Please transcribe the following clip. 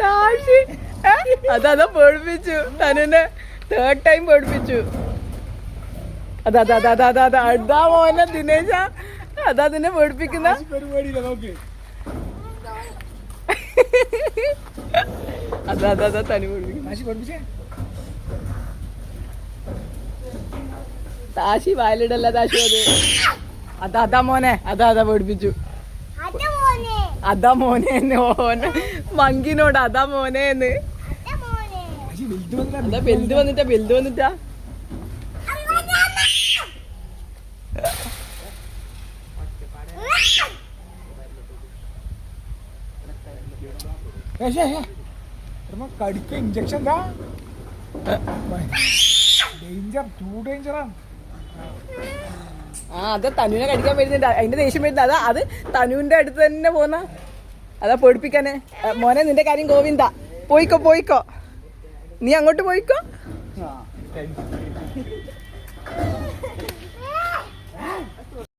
താഷി അതാ പേടിപ്പിച്ചു തന്നെ. തേർഡ് ടൈം പേടിപ്പിച്ചു. അതാ അതാ മോനെ ദിനേശ അതാ നിന്നെ പേടിപ്പിക്കുന്ന. അതാ തനി പേടിപ്പിച്ച. താശി വായിലിടല്ല താശി. അത് അതാ മോനെ അതാ പേടിപ്പിച്ചു. അതാ മോനെ ഓനെ മങ്കിനോട് അതാ മോനേന്ന്. അതാ ബെൽത് വന്നിട്ടാ. കടിക്ക ഇഞ്ചക്ഷൻ ഡേഞ്ചർ, ടു ഡേഞ്ചറാണ്. അത് തനുവിനെ കടിക്കാൻ വരുന്നുണ്ട്. അതിന്റെ ദേഷ്യം വരുന്നത് അതാ. അത് തനുവിന്റെ അടുത്ത് തന്നെ പോന്ന അതാ പേടിപ്പിക്കാനെ. മോനെ നിന്റെ കാര്യം ഗോവിന്ദ പോയിക്കോ, നീ അങ്ങോട്ട് പോയിക്കോ.